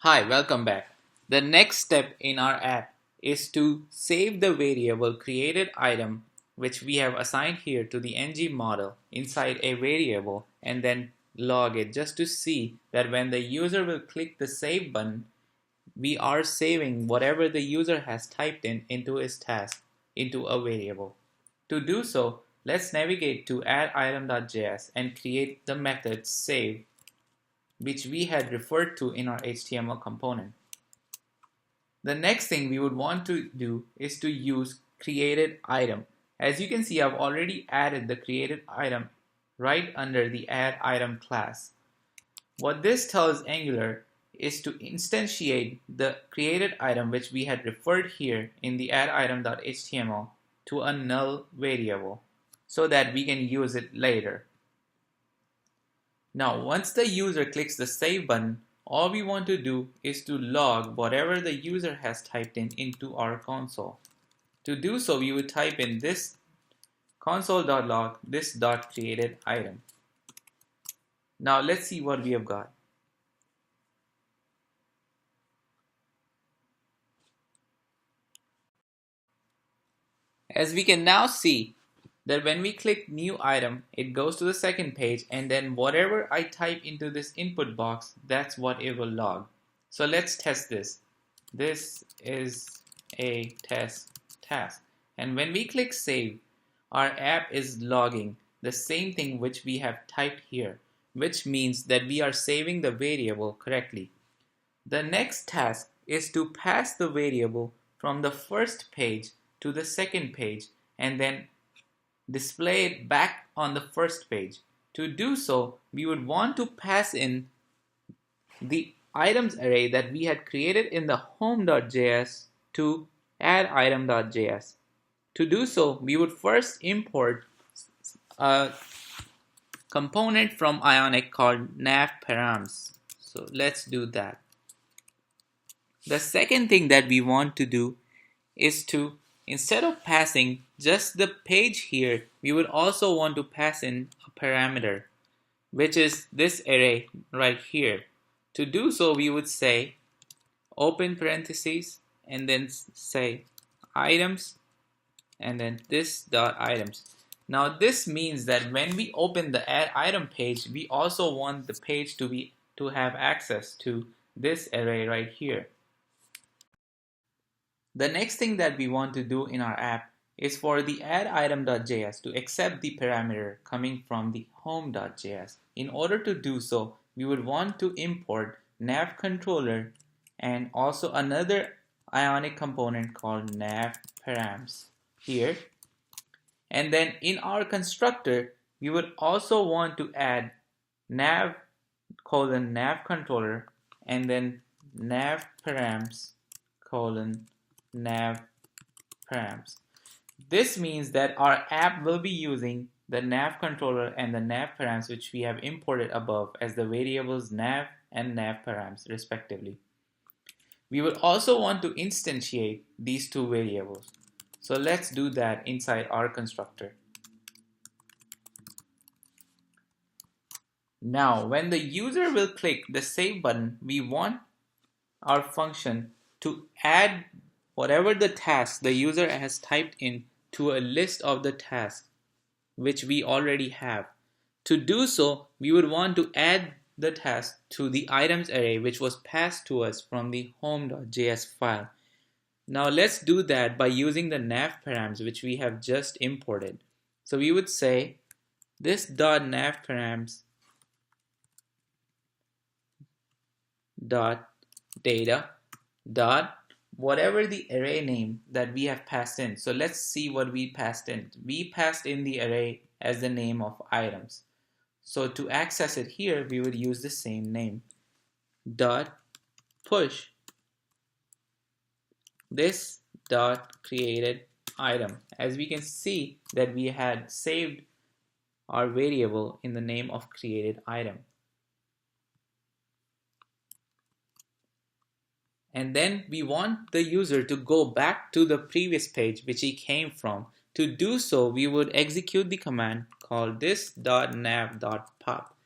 Hi, welcome back. The next step in our app is to save the variable created item which we have assigned here to the ng model inside a variable and then log it just to see that when the user will click the save button, we are saving whatever the user has typed in into his task into a variable. To do so, let's navigate to add-item.js and create the method save which we had referred to in our HTML component. The next thing we would want to do is to use created item. As you can see, I've already added the created item right under the add item class. What this tells Angular is to instantiate the created item which we had referred here in the add-item.html to a null variable so that we can use it later. Now, once the user clicks the save button, all we want to do is to log whatever the user has typed in into our console. To do so, we would type in this console.log this.created item. Now let's see what we have got. As we can now see that when we click new item, it goes to the second page, and then whatever I type into this input box, that's what it will log. So let's test this. This is a test task. And when we click save, our app is logging the same thing which we have typed here, which means that we are saving the variable correctly. The next task is to pass the variable from the first page to the second page and then display it back on the first page. To do so, we would want to pass in the items array that we had created in the home.js to add-item.js. To do so, we would first import a component from Ionic called Params. So let's do that. The second thing that we want to do is to, instead of passing just the page here, we would also want to pass in a parameter, which is this array right here. To do so, we would say open parentheses and then say items and then this dot items. Now this means that when we open the add item page, we also want the page to have access to this array right here. The next thing that we want to do in our app is for the add-item.js to accept the parameter coming from the home.js. In order to do so, we would want to import nav controller and also another Ionic component called Params here. And then in our constructor, we would also want to add nav controller and then Params nav params. This means that our app will be using the nav controller and the nav params which we have imported above as the variables nav and nav params respectively. We will also want to instantiate these two variables. So let's do that inside our constructor. Now when the user will click the save button, we want our function to add whatever the task the user has typed in to a list of the tasks which we already have. To do so, we would want to add the task to the items array which was passed to us from the home.js file. Now let's do that by using the nav params which we have just imported. So we would say this dot nav params dot data dot whatever the array name that we have passed in. So let's see what we passed in. We passed in the array as the name of items. So to access it here, we would use the same name. Dot push this dot created item. As we can see that we had saved our variable in the name of created item. And then we want the user to go back to the previous page which he came from. To do so, we would execute the command called this.nav.pop.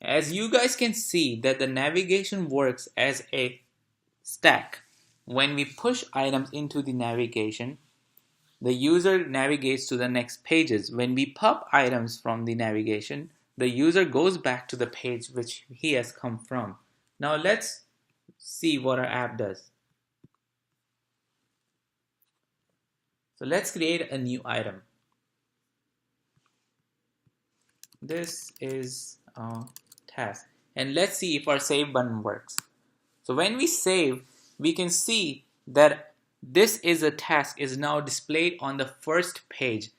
As you guys can see that the navigation works as a stack. When we push items into the navigation, the user navigates to the next pages. When we pop items from the navigation, the user goes back to the page which he has come from. Now let's see what our app does. So let's create a new item. This is a task. And let's see if our save button works. So when we save, we can see that this is a task is now displayed on the first page.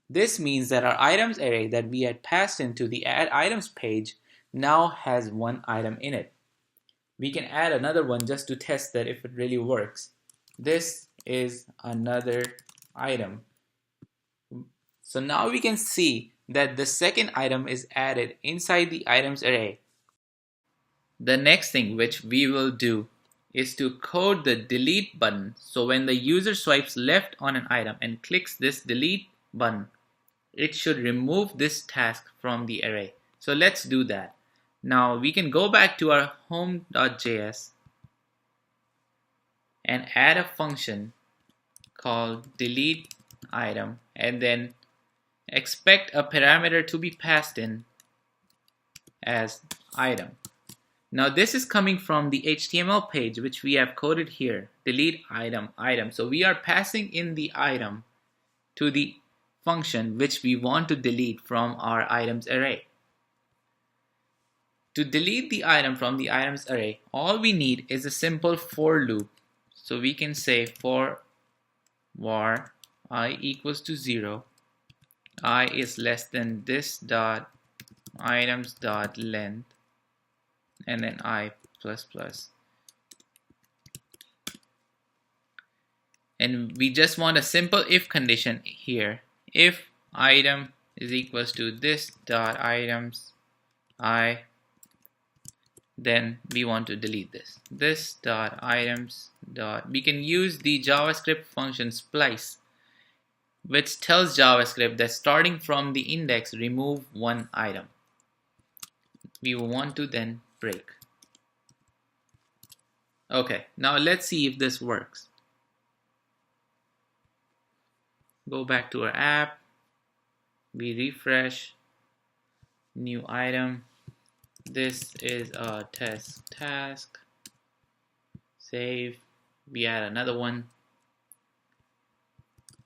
This means that our items array that we had passed into the add items page now has one item in it. We can add another one just to test that if it really works. This is another item. So now we can see that the second item is added inside the items array. The next thing which we will do is to code the delete button. So when the user swipes left on an item and clicks this delete button, it should remove this task from the array. So let's do that. Now we can go back to our home.js and add a function called delete item and then expect a parameter to be passed in as item. Now this is coming from the HTML page which we have coded here, delete item. So we are passing in the item to the function which we want to delete from our items array. To delete the item from the items array, all we need is a simple for loop. So we can say for var I equals to 0, I is less than this dot items dot length, and then I plus plus. And we just want a simple if condition here. If item is equals to this dot items I, then we want to delete this. This dot items dot, we can use the JavaScript function splice, which tells JavaScript that starting from the index, remove one item. We will want to then break. Okay, now let's see if this works. Go back to our app, we refresh, new item. This is a test task. Save, we add another one.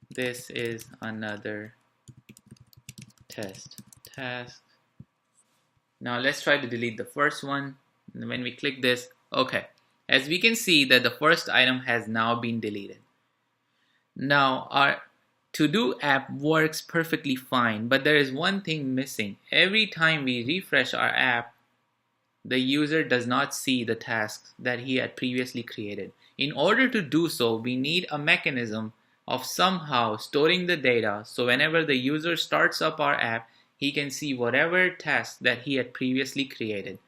This is another test task. Now let's try to delete the first one. And when we click this, okay, as we can see that the first item has now been deleted. Now our to-do app works perfectly fine, but there is one thing missing. Every time we refresh our app, the user does not see the tasks that he had previously created. In order to do so, we need a mechanism of somehow storing the data so whenever the user starts up our app, he can see whatever task that he had previously created.